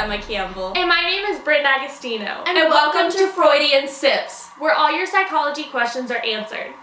Emma Campbell. And my name is Bryn Agostino. And welcome to Freudian Sips, where all your psychology questions are answered.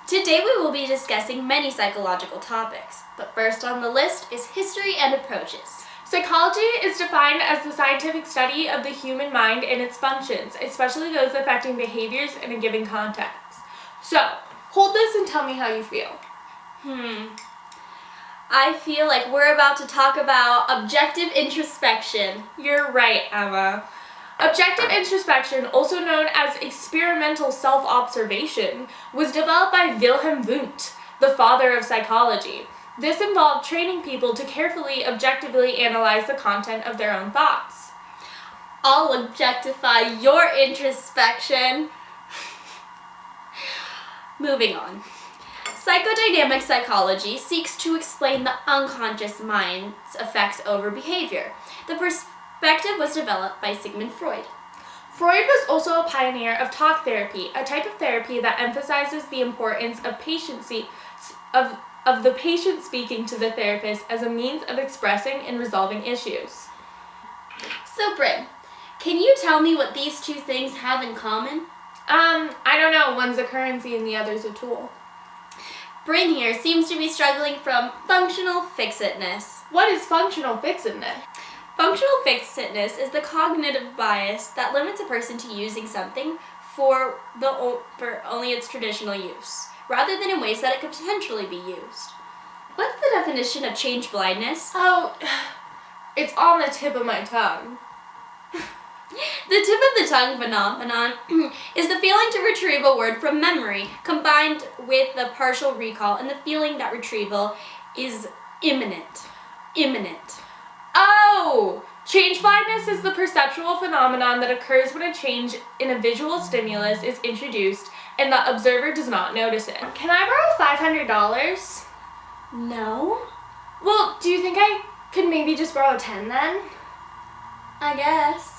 Today we will be discussing many psychological topics, but first on the list is history and approaches. Psychology is defined as the scientific study of the human mind and its functions, especially those affecting behaviors in a given context. So, hold this and tell me how you feel. I feel like we're about to talk about objective introspection. You're right, Emma. Objective introspection, also known as experimental self-observation, was developed by Wilhelm Wundt, the father of psychology. This involved training people to carefully, objectively analyze the content of their own thoughts. I'll objectify your introspection. Moving on. Psychodynamic psychology seeks to explain the unconscious mind's effects over behavior. The perspective was developed by Sigmund Freud. Freud was also a pioneer of talk therapy, a type of therapy that emphasizes the importance of the patient speaking to the therapist as a means of expressing and resolving issues. So, Bryn, can you tell me what these two things have in common? I don't know. One's a currency and the other's a tool. Bryn here seems to be struggling from functional fixedness. What is functional fixedness? Functional fixedness is the cognitive bias that limits a person to using something for only its traditional use, rather than in ways that it could potentially be used. What's the definition of change blindness? Oh, it's on the tip of my tongue. The tip of the tongue phenomenon is the feeling to retrieve a word from memory, combined with the partial recall and the feeling that retrieval is imminent. Oh! Change blindness is the perceptual phenomenon that occurs when a change in a visual stimulus is introduced and the observer does not notice it. Can I borrow $500? No. Well, do you think I could maybe just borrow 10 then? I guess.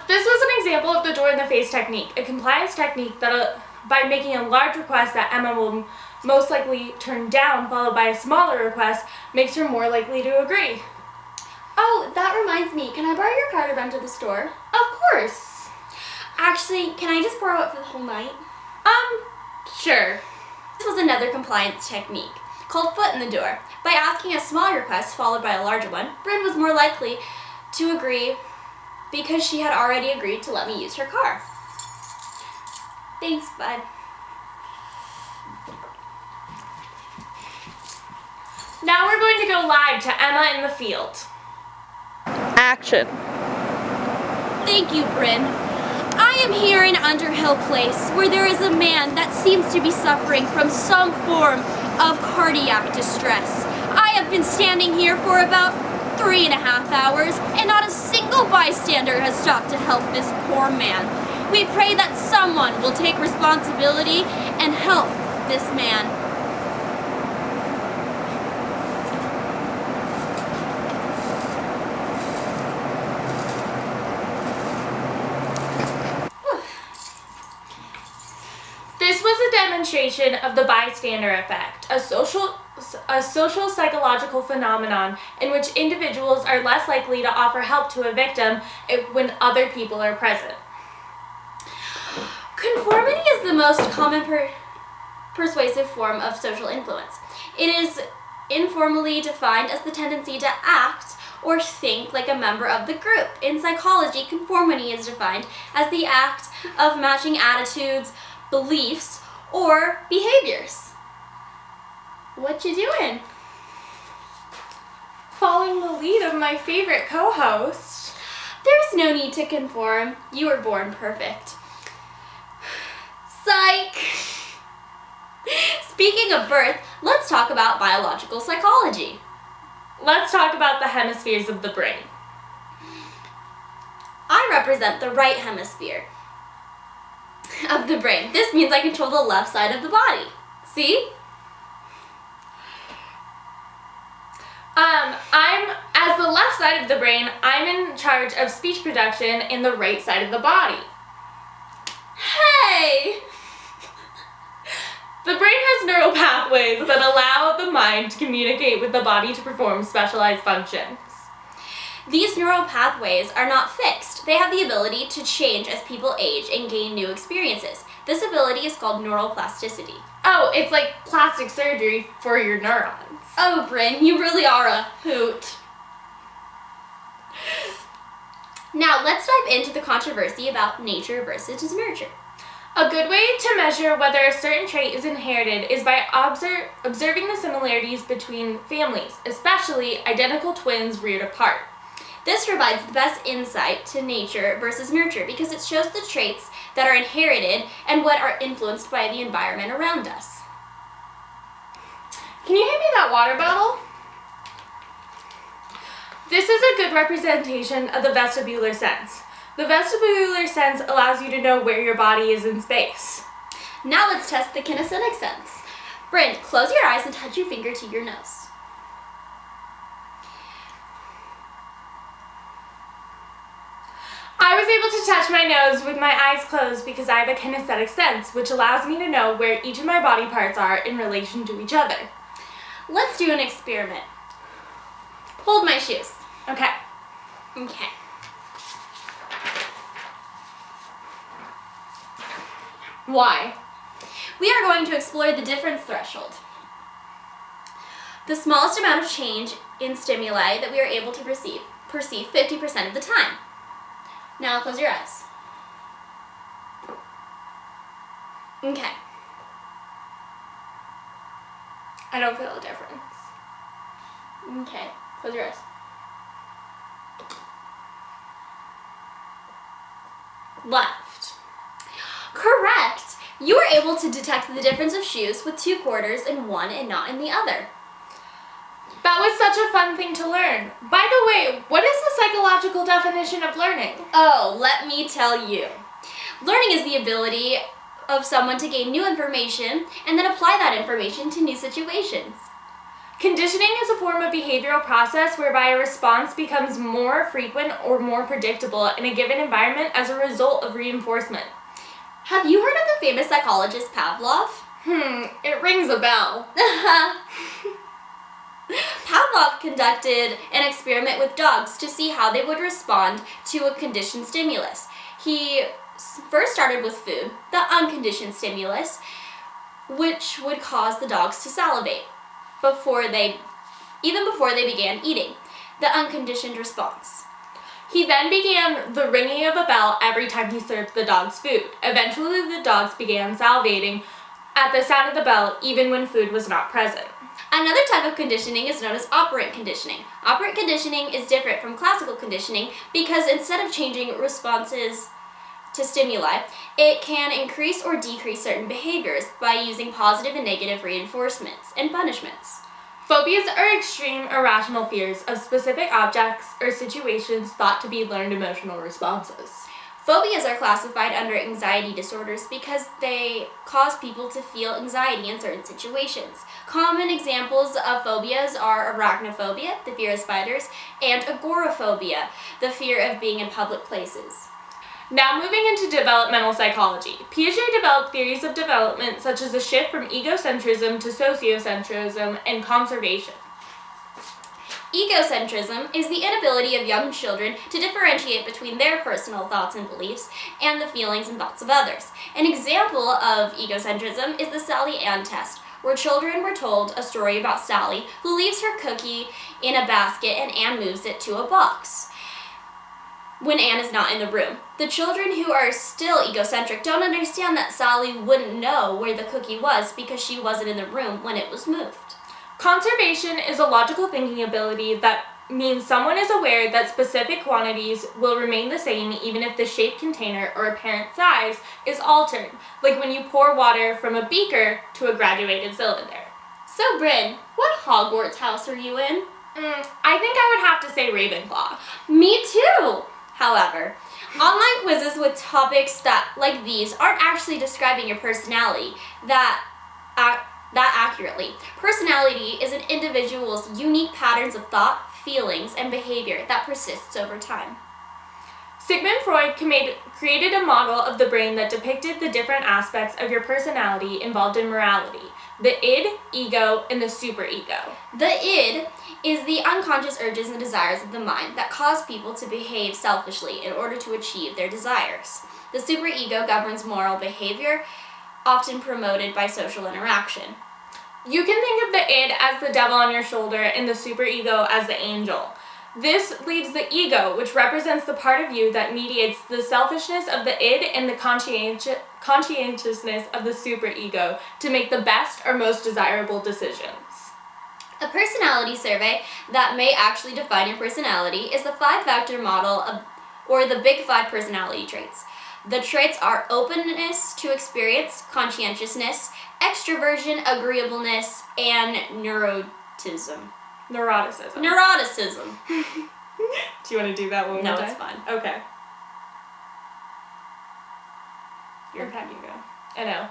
This was an example of the door in the face technique, a compliance technique that by making a large request that Emma will most likely turn down, followed by a smaller request, makes her more likely to agree. Oh, that reminds me. Can I borrow your car to run to the store? Of course. Actually, can I just borrow it for the whole night? Sure. This was another compliance technique, called foot in the door. By asking a small request followed by a larger one, Bryn was more likely to agree because she had already agreed to let me use her car. Thanks, bud. Now we're going to go live to Emma in the field. Action. Thank you, Bryn. I am here in Underhill Place, where there is a man that seems to be suffering from some form of cardiac distress. I have been standing here for about 3.5 hours, and not a single bystander has stopped to help this poor man. We pray that someone will take responsibility and help this man. This was a demonstration of the bystander effect, a social psychological phenomenon in which individuals are less likely to offer help to a victim when other people are present. Conformity is the most common persuasive form of social influence. It is informally defined as the tendency to act or think like a member of the group. In psychology, conformity is defined as the act of matching attitudes, beliefs, or behaviors. What you doing? Following the lead of my favorite co-host. There's no need to conform. You were born perfect. Psych! Speaking of birth, let's talk about biological psychology. Let's talk about the hemispheres of the brain. I represent the right hemisphere of the brain. This means I control the left side of the body. See? As the left side of the brain, I'm in charge of speech production in the right side of the body. Hey! The brain has neural pathways that allow the mind to communicate with the body to perform specialized functions. These neural pathways are not fixed. They have the ability to change as people age and gain new experiences. This ability is called neuroplasticity. Oh, it's like plastic surgery for your neurons. Oh, Bryn, you really are a hoot. Now, let's dive into the controversy about nature versus nurture. A good way to measure whether a certain trait is inherited is by observing the similarities between families, especially identical twins reared apart. This provides the best insight to nature versus nurture because it shows the traits that are inherited and what are influenced by the environment around us. Can you hand me that water bottle? This is a good representation of the vestibular sense. The vestibular sense allows you to know where your body is in space. Now let's test the kinesthetic sense. Bryn, close your eyes and touch your finger to your nose. I was able to touch my nose with my eyes closed because I have a kinesthetic sense, which allows me to know where each of my body parts are in relation to each other. Let's do an experiment. Hold my shoes. Okay. Okay. Why? We are going to explore the difference threshold. The smallest amount of change in stimuli that we are able to perceive 50% of the time. Now close your eyes. Okay. I don't feel a difference. Okay. Close your eyes. Left. Correct! You were able to detect the difference of shoes with 2 quarters in one and not in the other. That was such a fun thing to learn. By the way, what is the psychological definition of learning? Oh, let me tell you. Learning is the ability of someone to gain new information and then apply that information to new situations. Conditioning is a form of behavioral process whereby a response becomes more frequent or more predictable in a given environment as a result of reinforcement. Have you heard of the famous psychologist Pavlov? It rings a bell. Pavlov conducted an experiment with dogs to see how they would respond to a conditioned stimulus. He first started with food, the unconditioned stimulus, which would cause the dogs to salivate even before they began eating, the unconditioned response. He then began the ringing of a bell every time he served the dogs food. Eventually, the dogs began salivating at the sound of the bell, even when food was not present. Another type of conditioning is known as operant conditioning. Operant conditioning is different from classical conditioning because instead of changing responses to stimuli, it can increase or decrease certain behaviors by using positive and negative reinforcements and punishments. Phobias are extreme irrational fears of specific objects or situations thought to be learned emotional responses. Phobias are classified under anxiety disorders because they cause people to feel anxiety in certain situations. Common examples of phobias are arachnophobia, the fear of spiders, and agoraphobia, the fear of being in public places. Now moving into developmental psychology. Piaget developed theories of development such as a shift from egocentrism to sociocentrism and conservation. Egocentrism is the inability of young children to differentiate between their personal thoughts and beliefs and the feelings and thoughts of others. An example of egocentrism is the Sally Ann test, where children were told a story about Sally, who leaves her cookie in a basket and Ann moves it to a box when Anne is not in the room. The children who are still egocentric don't understand that Sally wouldn't know where the cookie was because she wasn't in the room when it was moved. Conservation is a logical thinking ability that means someone is aware that specific quantities will remain the same even if the shape, container, or apparent size is altered, like when you pour water from a beaker to a graduated cylinder. So, Bryn, what Hogwarts house are you in? I think I would have to say Ravenclaw. Me too! However, online quizzes with topics like these aren't actually describing your personality that accurately. Personality is an individual's unique patterns of thought, feelings, and behavior that persists over time. Sigmund Freud created a model of the brain that depicted the different aspects of your personality involved in morality, the id, ego, and the superego. The id is the unconscious urges and desires of the mind that cause people to behave selfishly in order to achieve their desires. The superego governs moral behavior, often promoted by social interaction. You can think of the id as the devil on your shoulder and the superego as the angel. This leaves the ego, which represents the part of you that mediates the selfishness of the id and the conscientiousness of the superego to make the best or most desirable decisions. A personality survey that may actually define your personality is the 5-factor model or the Big 5 personality traits. The traits are openness to experience, conscientiousness, extroversion, agreeableness, and neuroticism. Neuroticism. Do you want to do that one more time? No, it's fine. Okay. Your Okay, you go. I know.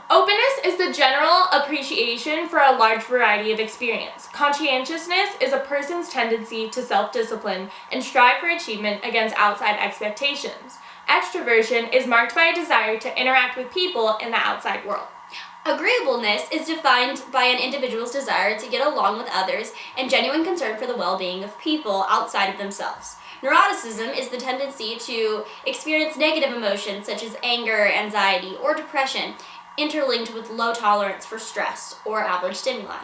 Openness is the general appreciation for a large variety of experience. Conscientiousness is a person's tendency to self-discipline and strive for achievement against outside expectations. Extroversion is marked by a desire to interact with people in the outside world. Agreeableness is defined by an individual's desire to get along with others and genuine concern for the well-being of people outside of themselves. Neuroticism is the tendency to experience negative emotions such as anger, anxiety, or depression, interlinked with low tolerance for stress or aversive stimuli.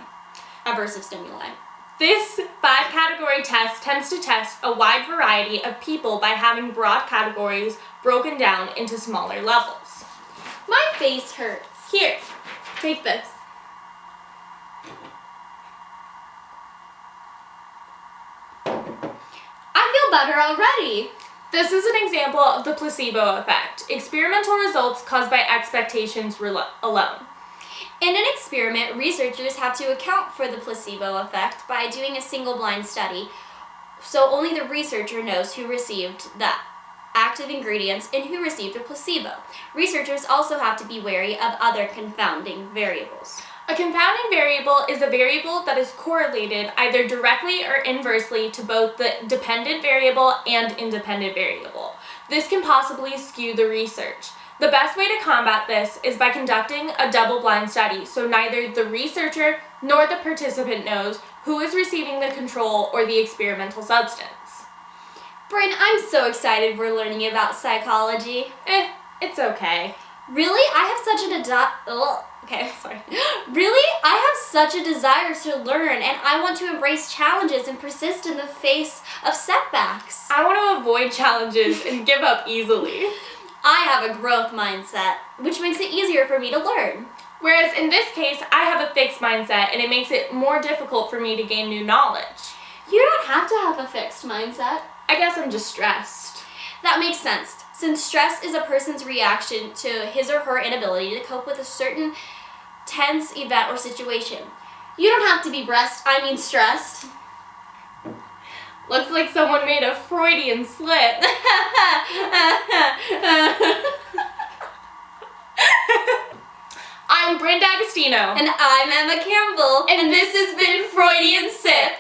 This 5-category test tends to test a wide variety of people by having broad categories broken down into smaller levels. My face hurts. Here, take this. I feel better already. This is an example of the placebo effect, experimental results caused by expectations alone. In an experiment, researchers have to account for the placebo effect by doing a single blind study, so only the researcher knows who received the active ingredients and who received a placebo. Researchers also have to be wary of other confounding variables. A confounding variable is a variable that is correlated either directly or inversely to both the dependent variable and independent variable. This can possibly skew the research. The best way to combat this is by conducting a double-blind study, so neither the researcher nor the participant knows who is receiving the control or the experimental substance. Bryn, I'm so excited we're learning about psychology. It's okay. Really? Really? I have such a desire to learn, and I want to embrace challenges and persist in the face of setbacks. I want to avoid challenges and give up easily. I have a growth mindset, which makes it easier for me to learn. Whereas in this case, I have a fixed mindset, and it makes it more difficult for me to gain new knowledge. You don't have to have a fixed mindset. I guess I'm just stressed. That makes sense, since stress is a person's reaction to his or her inability to cope with a certain tense event or situation. You don't have to be stressed. Looks like someone made a Freudian slip. I'm Bryn D'Agostino. And I'm Emma Campbell. And this has been Freudian Sip.